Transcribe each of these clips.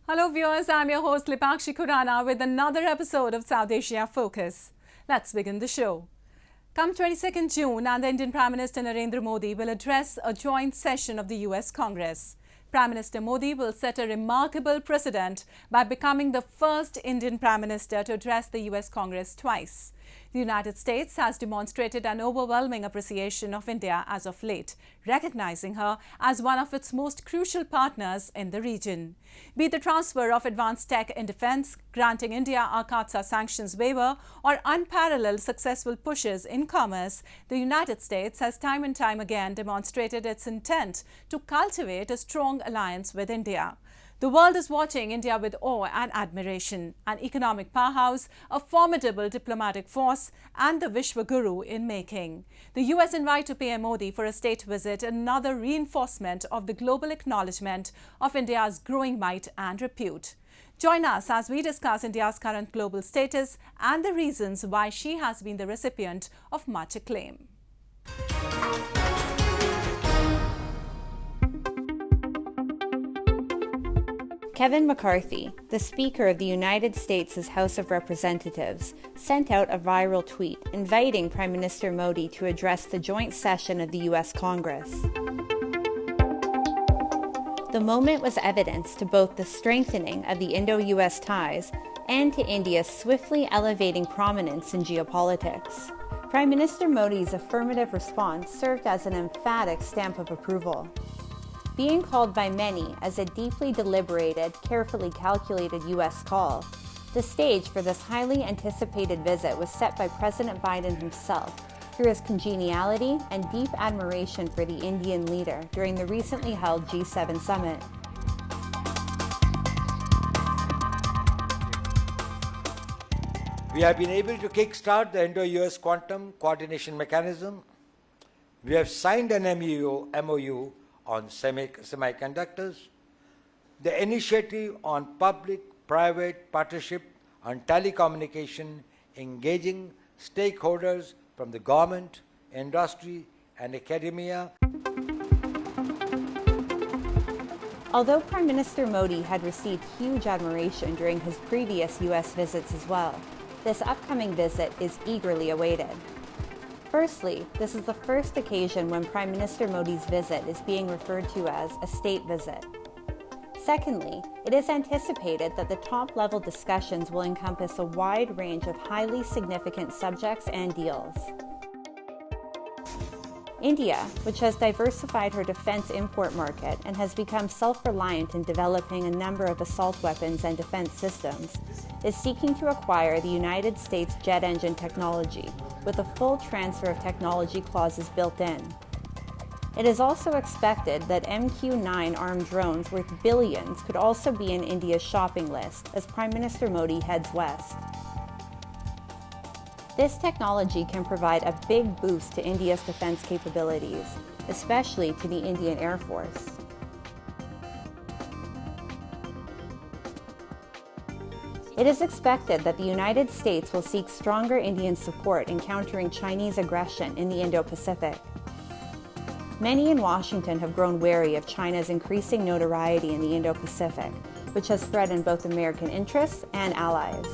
Hello viewers, I'm your host Lipakshi Khurana with another episode of South Asia Focus. Let's begin the show. Come 22nd June and the Indian Prime Minister Narendra Modi will address a joint session of the US Congress. Prime Minister Modi will set a remarkable precedent by becoming the first Indian Prime Minister to address the US Congress twice. The United States has demonstrated an overwhelming appreciation of India as of late, recognizing her as one of its most crucial partners in the region. Be the transfer of advanced tech in defense, granting India a CAATSA sanctions waiver, or unparalleled successful pushes in commerce, the United States has time and time again demonstrated its intent to cultivate a strong alliance with India. The world is watching India with awe and admiration, an economic powerhouse, a formidable diplomatic force, and the Vishwaguru in making. The US invite to PM Modi for a state visit, another reinforcement of the global acknowledgement of India's growing might and repute. Join us as we discuss India's current global status and the reasons why she has been the recipient of much acclaim. Kevin McCarthy, the Speaker of the United States' House of Representatives, sent out a viral tweet inviting Prime Minister Modi to address the joint session of the U.S. Congress. The moment was evidence to both the strengthening of the Indo-US ties and to India's swiftly elevating prominence in geopolitics. Prime Minister Modi's affirmative response served as an emphatic stamp of approval. Being called by many as a deeply deliberated, carefully calculated U.S. call, the stage for this highly anticipated visit was set by President Biden himself through his congeniality and deep admiration for the Indian leader during the recently held G7 summit. We have been able to kickstart the Indo-US quantum coordination mechanism. We have signed an MOU on semiconductors, the initiative on public-private partnership on telecommunication, engaging stakeholders from the government, industry, and academia. Although Prime Minister Modi had received huge admiration during his previous U.S. visits as well, this upcoming visit is eagerly awaited. Firstly, this is the first occasion when Prime Minister Modi's visit is being referred to as a state visit. Secondly, it is anticipated that the top-level discussions will encompass a wide range of highly significant subjects and deals. India, which has diversified her defense import market and has become self-reliant in developing a number of assault weapons and defense systems, is seeking to acquire the United States jet engine technology, with a full transfer of technology clauses built in. It is also expected that MQ-9 armed drones worth billions could also be in India's shopping list as Prime Minister Modi heads west. This technology can provide a big boost to India's defense capabilities, especially to the Indian Air Force. It is expected that the United States will seek stronger Indian support in countering Chinese aggression in the Indo-Pacific. Many in Washington have grown wary of China's increasing notoriety in the Indo-Pacific, which has threatened both American interests and allies.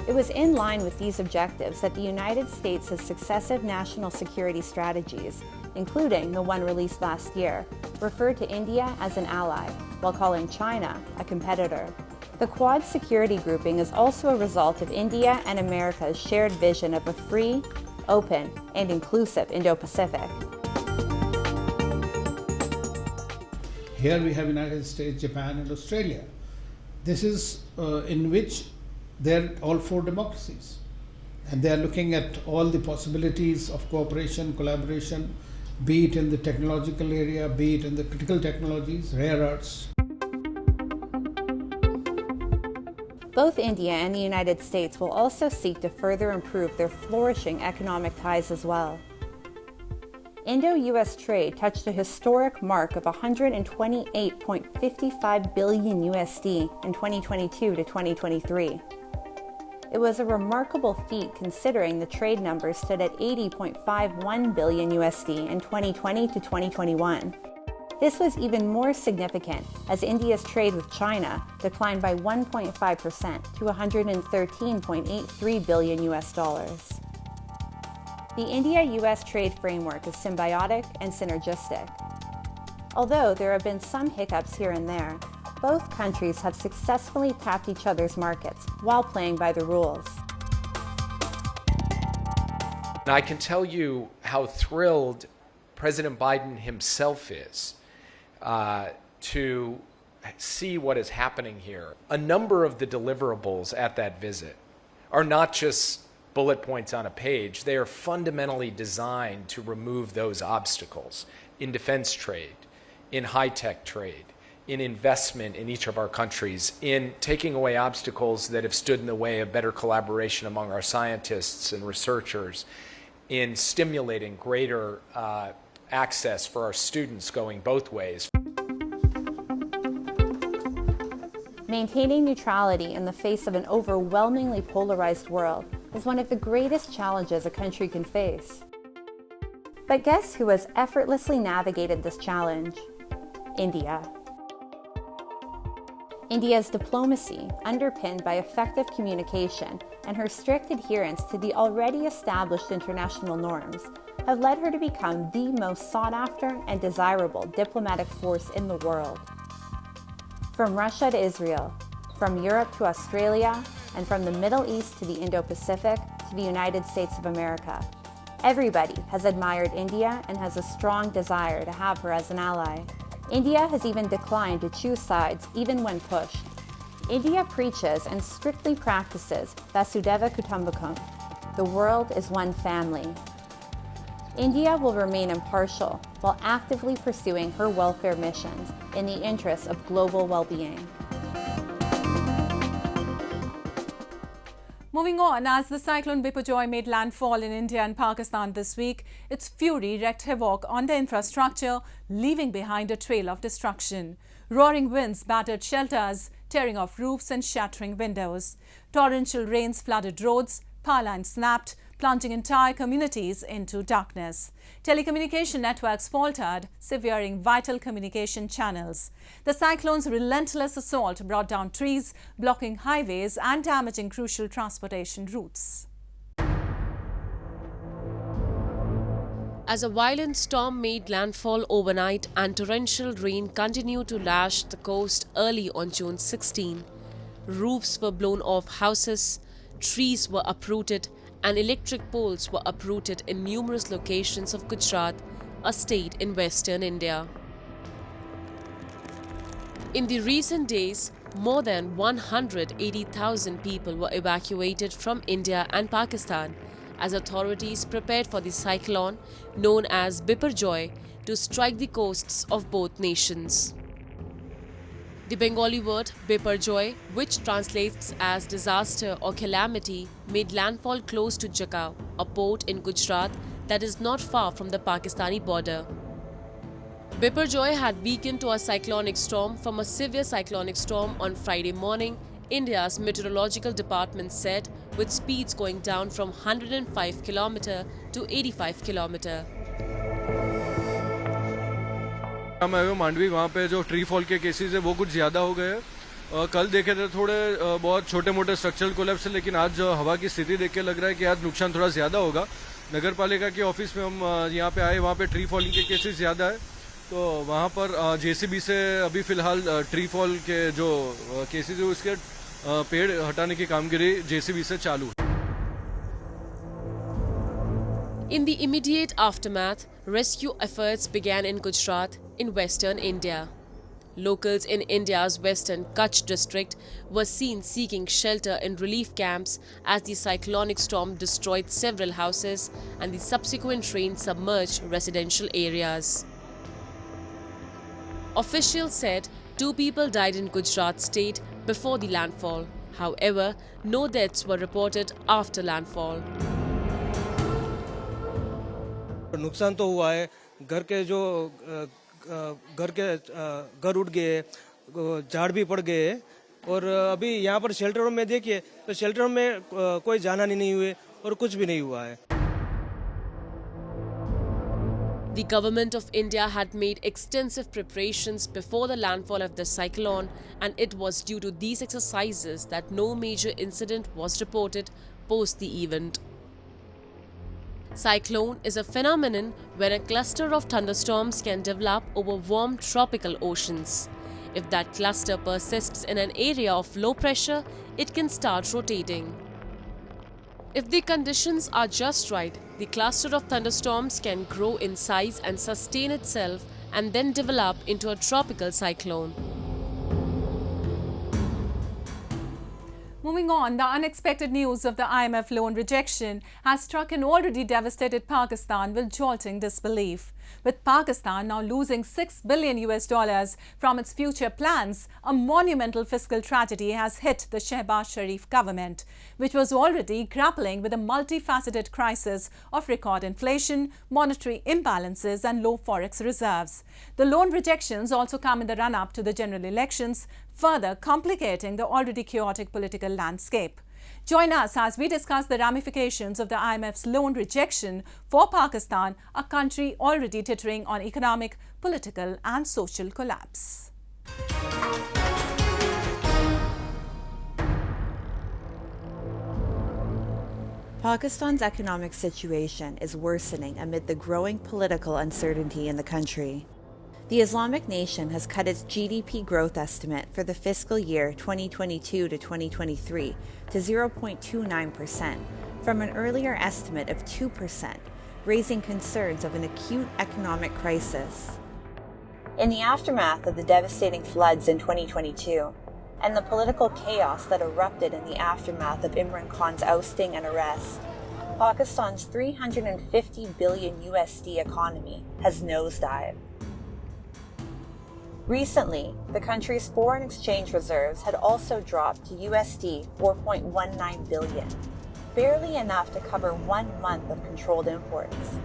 It was in line with these objectives that the United States' successive national security strategies, including the one released last year, referred to India as an ally, while calling China a competitor. The Quad security grouping is also a result of India and America's shared vision of a free, open, and inclusive Indo-Pacific. Here we have United States, Japan, and Australia. This is in which they're all four democracies. And they're looking at all the possibilities of cooperation, collaboration, be it in the technological area, be it in the critical technologies, rare earths. Both India and the United States will also seek to further improve their flourishing economic ties as well. Indo-US trade touched a historic mark of $128.55 billion USD in 2022 to 2023. It was a remarkable feat considering the trade numbers stood at $80.51 billion USD in 2020 to 2021. This was even more significant as India's trade with China declined by 1.5% to $113.83 billion US. The India-US trade framework is symbiotic and synergistic. Although there have been some hiccups here and there, both countries have successfully tapped each other's markets while playing by the rules. I can tell you how thrilled President Biden himself is to see what is happening here. A number of the deliverables at that visit are not just bullet points on a page. They are fundamentally designed to remove those obstacles in defense trade, in high-tech trade, in investment in each of our countries, in taking away obstacles that have stood in the way of better collaboration among our scientists and researchers, in stimulating greater access for our students going both ways. Maintaining neutrality in the face of an overwhelmingly polarized world is one of the greatest challenges a country can face. But guess who has effortlessly navigated this challenge? India. India's diplomacy, underpinned by effective communication and her strict adherence to the already established international norms, have led her to become the most sought-after and desirable diplomatic force in the world. From Russia to Israel, from Europe to Australia, and from the Middle East to the Indo-Pacific to the United States of America, everybody has admired India and has a strong desire to have her as an ally. India has even declined to choose sides, even when pushed. India preaches and strictly practices Vasudhaiva Kutumbakam. The world is one family. India will remain impartial while actively pursuing her welfare missions in the interests of global well-being. Moving on, as the cyclone Biparjoy made landfall in India and Pakistan this week, its fury wreaked havoc on the infrastructure, leaving behind a trail of destruction. Roaring winds battered shelters, tearing off roofs and shattering windows. Torrential rains flooded roads, power lines snapped, plunging entire communities into darkness. Telecommunication networks faltered, severing vital communication channels. The cyclone's relentless assault brought down trees, blocking highways and damaging crucial transportation routes. As a violent storm made landfall overnight and torrential rain continued to lash the coast early on June 16, roofs were blown off houses, trees were uprooted, and electric poles were uprooted in numerous locations of Gujarat, a state in western India. In the recent days, more than 180,000 people were evacuated from India and Pakistan as authorities prepared for the cyclone known as Biparjoy to strike the coasts of both nations. The Bengali word Biparjoy, which translates as disaster or calamity, made landfall close to Jakhau, a port in Gujarat that is not far from the Pakistani border. Biparjoy had weakened to a cyclonic storm from a severe cyclonic storm on Friday morning, India's meteorological department said, with speeds going down from 105 km to 85 km. Mandvi वहाँ पे जो tree fall के cases है वो कुछ ज़्यादा हो गए हैं। कल देखे थे थोड़े बहुत छोटे मोटे स्ट्रक्चरल कोलैप्स है, लेकिन आज जो हवा की स्थिति देख के लग रहा है कि आज नुकसान थोड़ा ज़्यादा होगा। नगर पालिका के ऑफिस में हम यहाँ पे आए, वहाँ पे ट्री फॉलिंग के केसेस ज़्यादा है, तो वहाँ पर जेसीबी से अभी फ़िलहाल ट्री फॉल के जो केसेस है उसके पेड़ हटाने की कामगिरी जेसीबी से चालू है। In the immediate aftermath, rescue efforts began in Gujarat, in western India. Locals in India's western Kutch district were seen seeking shelter in relief camps as the cyclonic storm destroyed several houses and the subsequent rain submerged residential areas. Officials said 2 people died in Gujarat state before the landfall. However, no deaths were reported after landfall. नुकसान तो हुआ है, घर के घर उड़ गए, झाड़ भी पड़ गए, और अभी यहाँ पर शेल्टरों में देखिए तो शेल्टरों में कोई जाना नहीं हुए और कुछ भी नहीं हुआ है। The government of India had made extensive preparations before the landfall of the cyclone, and it was due to these exercises that no major incident was reported post the event. Cyclone is a phenomenon where a cluster of thunderstorms can develop over warm tropical oceans. If that cluster persists in an area of low pressure, it can start rotating. If the conditions are just right, the cluster of thunderstorms can grow in size and sustain itself and then develop into a tropical cyclone. Moving on, the unexpected news of the IMF loan rejection has struck an already devastated Pakistan with jolting disbelief. With Pakistan now losing $6 billion from its future plans, a monumental fiscal tragedy has hit the Shehbaz Sharif government, which was already grappling with a multifaceted crisis of record inflation, monetary imbalances and low forex reserves. The loan rejections also come in the run-up to the general elections, further complicating the already chaotic political landscape. Join us as we discuss the ramifications of the IMF's loan rejection for Pakistan, a country already teetering on economic, political and social collapse. Pakistan's economic situation is worsening amid the growing political uncertainty in the country. The Islamic nation has cut its GDP growth estimate for the fiscal year 2022 to 2023 to 0.29% from an earlier estimate of 2%, raising concerns of an acute economic crisis. In the aftermath of the devastating floods in 2022 and the political chaos that erupted in the aftermath of Imran Khan's ousting and arrest, Pakistan's $350 billion USD economy has nosedived. Recently, the country's foreign exchange reserves had also dropped to USD 4.19 billion, barely enough to cover 1 month of controlled imports.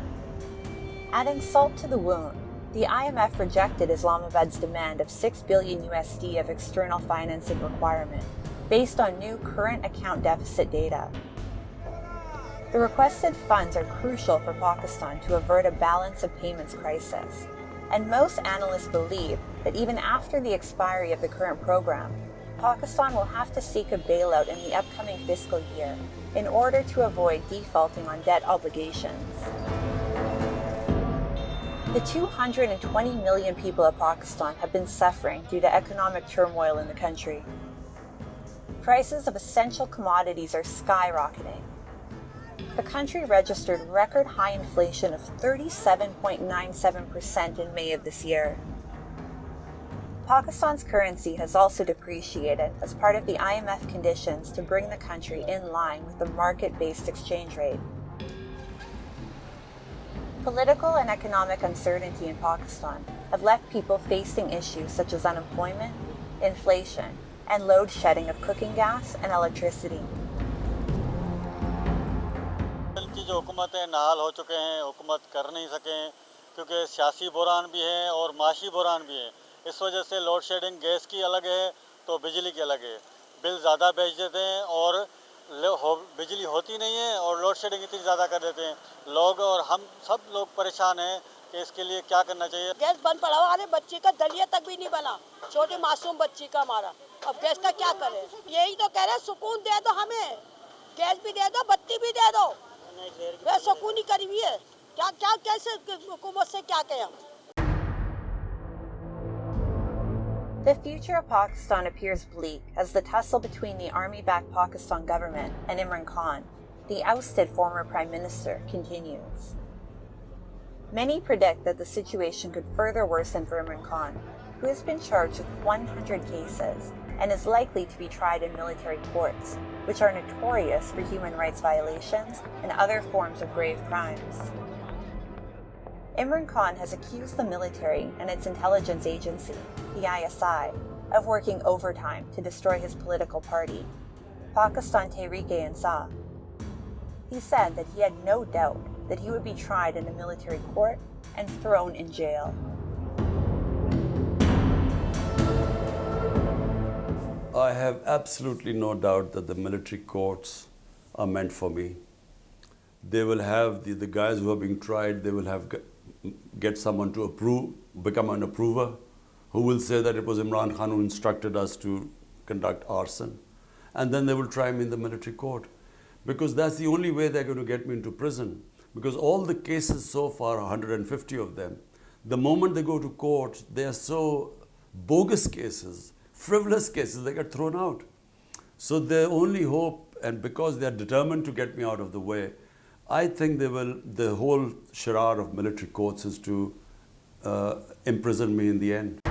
Adding salt to the wound, the IMF rejected Islamabad's demand of 6 billion USD of external financing requirement based on new current account deficit data. The requested funds are crucial for Pakistan to avert a balance of payments crisis, and most analysts believe that even after the expiry of the current program, Pakistan will have to seek a bailout in the upcoming fiscal year in order to avoid defaulting on debt obligations. The 220 million people of Pakistan have been suffering due to economic turmoil in the country. Prices of essential commodities are skyrocketing. The country registered record high inflation of 37.97% in May of this year. Pakistan's currency has also depreciated as part of the IMF conditions to bring the country in line with the market-based exchange rate. Political and economic uncertainty in Pakistan have left people facing issues such as unemployment, inflation, and load shedding of cooking gas and electricity. जो हुकूमतें नाल हो चुके हैं, हुकूमत कर नहीं सकें क्योंकि सियासी बुरान भी है और माशी बुरान भी है। इस वजह से लोड शेडिंग गैस की अलग है तो बिजली की अलग है। बिल ज़्यादा भेज देते हैं और बिजली होती नहीं है और लोड शेडिंग इतनी ज़्यादा कर देते हैं। लोग और हम सब लोग परेशान हैं कि इसके लिए क्या करना चाहिए। गैस बंद पड़ा हुआ, अरे बच्चे का दलिया तक भी नहीं बना, छोटे मासूम बच्ची का हमारा, अब गैस का क्या करें? यही तो कह रहे, सुकून दे दो हमें, गैस भी दे दो, बत्ती भी दे दो, वे सुकून ही करी हुई है। क्या क्या कैसे हुकूमत से क्या कहें? The future of Pakistan appears bleak as the tussle between the army-backed Pakistan government and Imran Khan, the ousted former prime minister, continues. Many predict that the situation could further worsen for Imran Khan, who has been charged with 100 cases and is likely to be tried in military courts, which are notorious for human rights violations and other forms of grave crimes. Imran Khan has accused the military and its intelligence agency, the ISI, of working overtime to destroy his political party, Pakistan Tehreek-e-Insaf. He said that he had no doubt that he would be tried in a military court and thrown in jail. I have absolutely no doubt that the military courts are meant for me. They will have the guys who are being tried, they will have get someone to approve, become an approver, who will say that it was Imran Khan who instructed us to conduct arson. And then they will try me in the military court. Because that's the only way they're going to get me into prison. Because all the cases so far, 150 of them, the moment they go to court, they are so bogus cases, frivolous cases, they get thrown out. So their only hope, and because they are determined to get me out of the way, I think the whole charade of military courts is to imprison me in the end.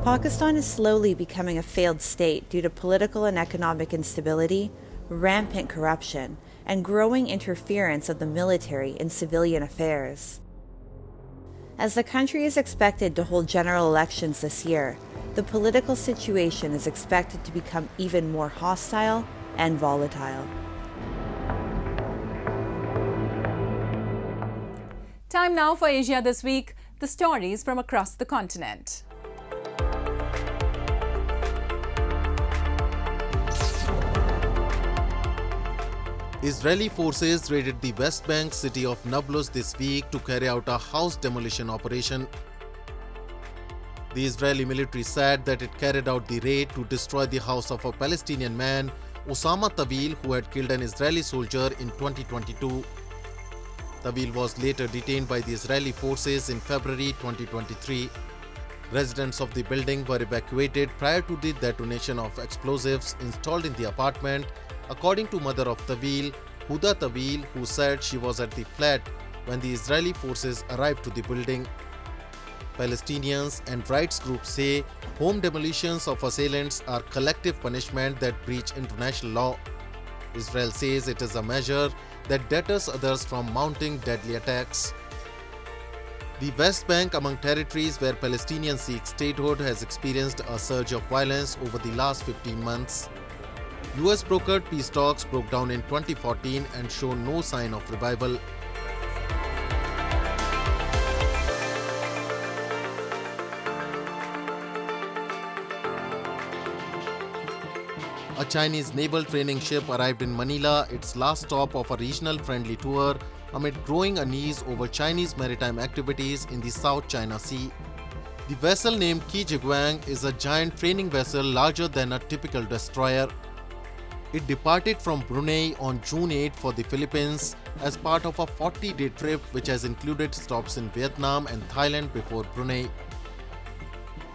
Pakistan is slowly becoming a failed state due to political and economic instability, rampant corruption, and growing interference of the military in civilian affairs. As the country is expected to hold general elections this year, the political situation is expected to become even more hostile and volatile. Time now for Asia This Week, the stories from across the continent. Israeli forces raided the West Bank city of Nablus this week to carry out a house demolition operation. The Israeli military said that it carried out the raid to destroy the house of a Palestinian man, Osama Tawil, who had killed an Israeli soldier in 2022. Tawil was later detained by the Israeli forces in February 2023. Residents of the building were evacuated prior to the detonation of explosives installed in the apartment, according to mother of Tawil, Huda Tawil, who said she was at the flat when the Israeli forces arrived to the building. Palestinians and rights groups say home demolitions of assailants are collective punishment that breach international law. Israel says it is a measure that deters others from mounting deadly attacks. The West Bank, among territories where Palestinians seek statehood, has experienced a surge of violence over the last 15 months. US-brokered peace talks broke down in 2014 and show no sign of revival. A Chinese naval training ship arrived in Manila, its last stop of a regional friendly tour, amid growing unease over Chinese maritime activities in the South China Sea. The vessel named Qi Jiguang is a giant training vessel larger than a typical destroyer. It departed from Brunei on June 8 for the Philippines as part of a 40-day trip which has included stops in Vietnam and Thailand before Brunei.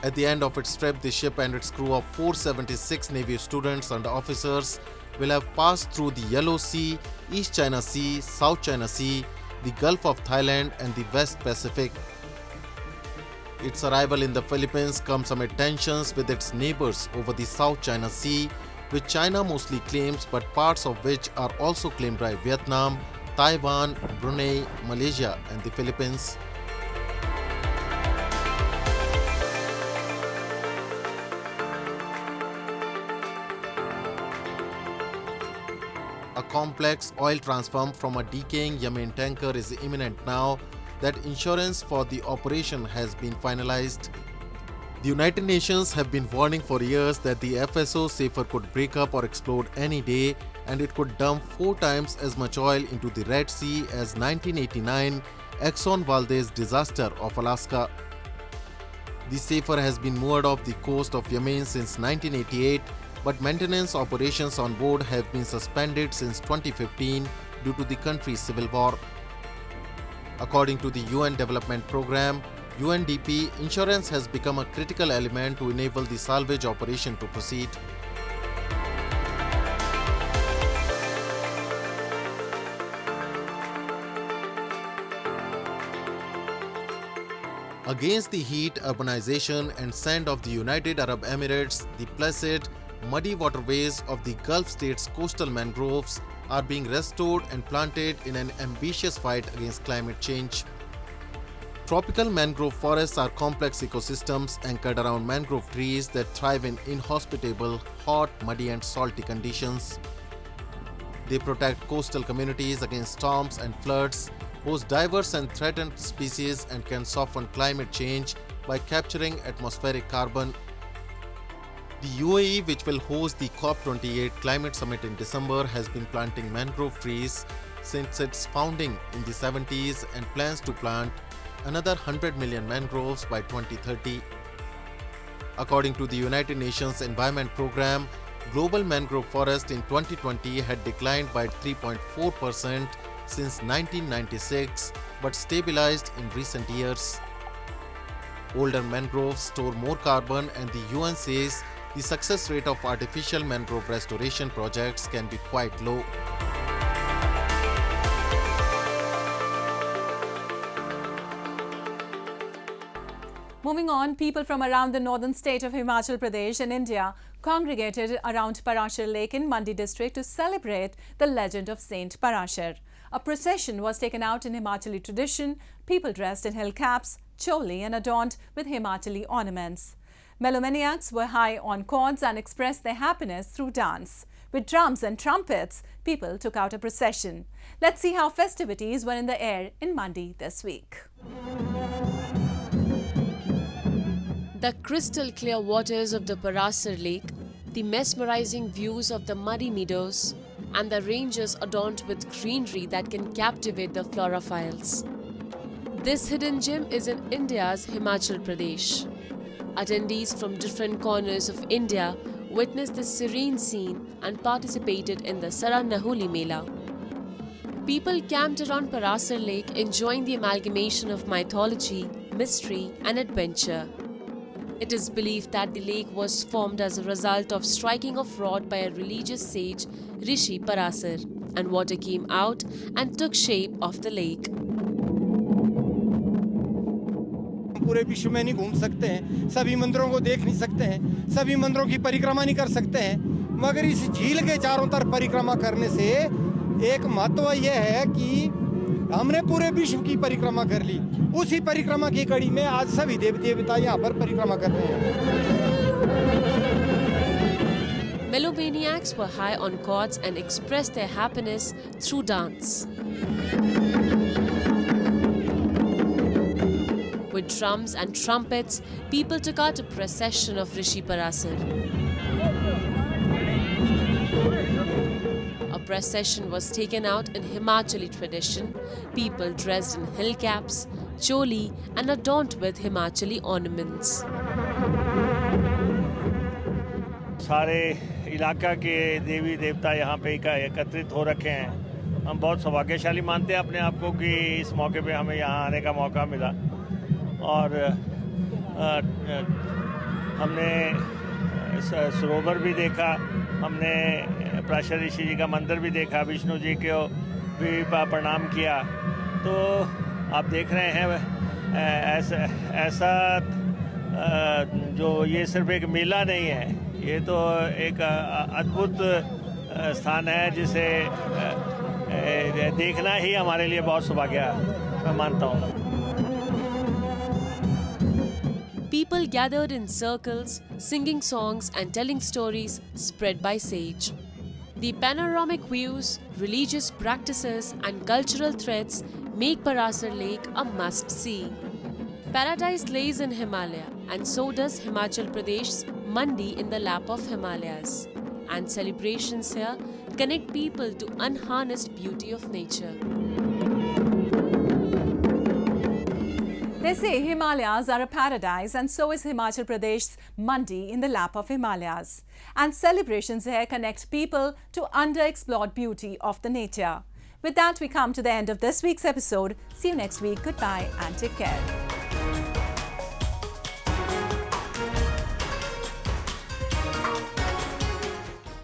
At the end of its trip, the ship and its crew of 476 Navy students and officers will have passed through the Yellow Sea, East China Sea, South China Sea, the Gulf of Thailand and the West Pacific. Its arrival in the Philippines comes amid tensions with its neighbors over the South China Sea, which China mostly claims but parts of which are also claimed by Vietnam, Taiwan, Brunei, Malaysia and the Philippines. A complex oil transfer from a decaying Yemen tanker is imminent now that insurance for the operation has been finalized. The United Nations have been warning for years that the FSO safer could break up or explode any day, and it could dump 4 times as much oil into the Red Sea as 1989 Exxon Valdez disaster of Alaska. The safer has been moored off the coast of Yemen since 1988, but maintenance operations on board have been suspended since 2015 due to the country's civil war. According to the UN Development Programme, UNDP, insurance has become a critical element to enable the salvage operation to proceed. Against the heat, urbanization and sand of the United Arab Emirates, the placid, muddy waterways of the Gulf states' coastal mangroves are being restored and planted in an ambitious fight against climate change. Tropical mangrove forests are complex ecosystems anchored around mangrove trees that thrive in inhospitable, hot, muddy and salty conditions. They protect coastal communities against storms and floods, host diverse and threatened species and can soften climate change by capturing atmospheric carbon. The UAE, which will host the COP28 climate summit in December, has been planting mangrove trees, since its founding in the 70s and plans to plant another 100 million mangroves by 2030. According to the United Nations Environment Programme, global mangrove forest in 2020 had declined by 3.4% since 1996 but stabilized in recent years. Older mangroves store more carbon, and the UN says the success rate of artificial mangrove restoration projects can be quite low. Moving on, people from around the northern state of Himachal Pradesh in India congregated around Parashar Lake in Mandi district to celebrate the legend of Saint Parashar. A procession was taken out in Himachali tradition, people dressed in hill caps, choli and adorned with Himachali ornaments. Melomaniacs were high on cords and expressed their happiness through dance. With drums and trumpets, people took out a procession. Let's see how festivities were in the air in Mandi this week. The crystal clear waters of the Parashar Lake, the mesmerizing views of the muddy meadows, and the ranges adorned with greenery that can captivate the florophiles. This hidden gem is in India's Himachal Pradesh. Attendees from different corners of India witnessed this serene scene and participated in the Saranahuli Mela. People camped around Parashar Lake enjoying the amalgamation of mythology, mystery, and adventure. It is believed that the lake was formed as a result of striking of rod by a religious sage, Rishi Parashar, and water came out and took shape of the lake. पूरे विश्व में नहीं घूम सकते हैं, सभी मंदिरों को देख नहीं सकते हैं, सभी मंदिरों की परिक्रमा नहीं कर सकते हैं, मगर इस झील के चारों तरफ परिक्रमा करने से एक महत्व यह है कि हमने पूरे विश्व की परिक्रमा कर ली. उसी परिक्रमा की कड़ी में आज सभी देवी देवता यहाँ पर परिक्रमा कर रहे हैं. Melomaniacs were high on cords and expressed their happiness through dance. With drums and trumpets, people took out a procession of Rishi Parashar. A procession was taken out in Himachali tradition, people dressed in hill caps, choli and adorned with Himachali ornaments. सारे इलाका के देवी देवता यहाँ पे एकत्रित हो रखे हैं. हम बहुत सौभाग्यशाली मानते हैं अपने आप को कि इस मौके पे हमें यहाँ आने का मौका मिला. और हमने सरोवर भी देखा, हमने पराशर ऋषि जी का मंदिर भी देखा, विष्णु जी को भी प्रणाम किया. तो आप देख रहे हैं ऐसा जो ये सिर्फ एक मेला नहीं है, ये तो एक अद्भुत स्थान है जिसे देखना ही हमारे लिए बहुत सौभाग्य मैं मानता हूँ. People gathered in circles, singing songs and telling stories spread by sage. The panoramic views, religious practices and cultural threads make Parashar Lake a must-see. Paradise lays in Himalaya, and so does Himachal Pradesh's Mandi in the lap of Himalayas. And celebrations here connect people to unharnessed beauty of nature. They say Himalayas are a paradise, and so is Himachal Pradesh's Mandi in the lap of Himalayas. And celebrations here connect people to underexplored beauty of the nature. With that, we come to the end of this week's episode. See you next week. Goodbye and take care.